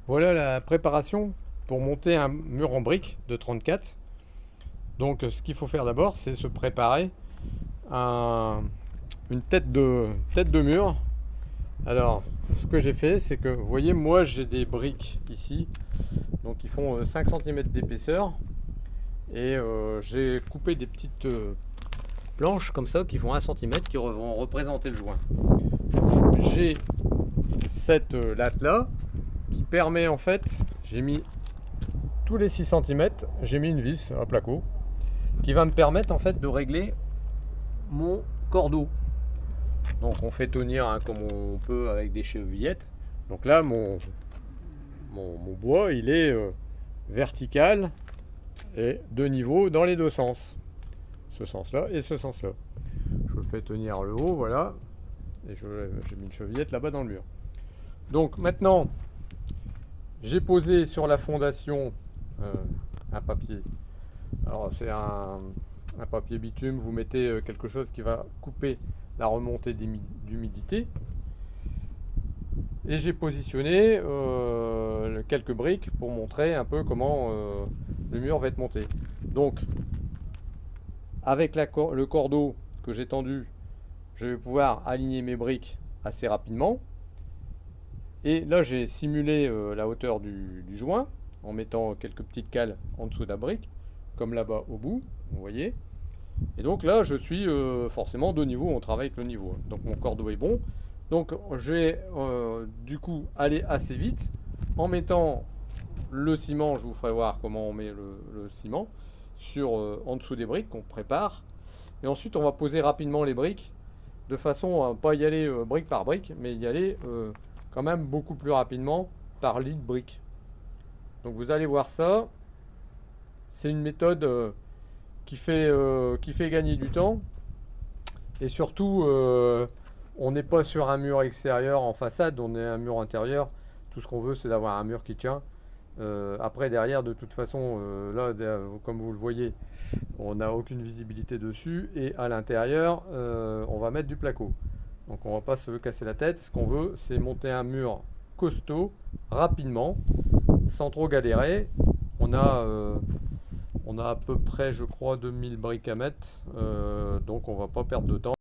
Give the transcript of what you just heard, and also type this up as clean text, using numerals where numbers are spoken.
Voilà la préparation pour monter un mur en briques de 34. Donc ce qu'il faut faire d'abord, c'est se préparer une tête de mur. Alors ce que j'ai fait, c'est que vous voyez, moi j'ai des briques ici, donc ils font 5 cm d'épaisseur. Et j'ai coupé des petites planches comme ça qui font 1 cm qui vont représenter le joint. J'ai cette latte là qui permet en fait, j'ai mis tous les 6 cm, j'ai mis une vis à placo qui va me permettre en fait de régler mon cordeau. Donc on fait tenir comme on peut avec des chevillettes. Donc là mon bois il est vertical et de niveau dans les deux sens. Ce sens là et ce sens là. Je le fais tenir le haut, voilà. Et j'ai mis une chevillette là-bas dans le mur. Donc maintenant, j'ai posé sur la fondation un papier. Alors c'est un papier bitume, vous mettez quelque chose qui va couper la remontée d'humidité. Et j'ai positionné quelques briques pour montrer un peu comment le mur va être monté. Donc avec le cordeau que j'ai tendu, je vais pouvoir aligner mes briques assez rapidement. Et là j'ai simulé la hauteur du joint en mettant quelques petites cales en dessous de la brique, comme là-bas au bout, vous voyez. Et donc là je suis forcément de niveau, on travaille avec le niveau. Donc mon cordeau est bon. Donc je vais du coup aller assez vite en mettant le ciment. Je vous ferai voir comment on met le ciment en dessous des briques qu'on prépare. Et ensuite on va poser rapidement les briques de façon à ne pas y aller brique par brique, mais y aller quand même beaucoup plus rapidement par lit de briques. Donc vous allez voir ça. C'est une méthode qui fait gagner du temps. Et surtout, on n'est pas sur un mur extérieur en façade, on est un mur intérieur. Tout ce qu'on veut, c'est d'avoir un mur qui tient. Après, derrière, de toute façon, là, comme vous le voyez, on n'a aucune visibilité dessus. Et à l'intérieur, on va mettre du placo. Donc on ne va pas se casser la tête. Ce qu'on veut, c'est monter un mur costaud, rapidement, sans trop galérer. On a à peu près, je crois, 2000 briques à mettre. Donc on ne va pas perdre de temps.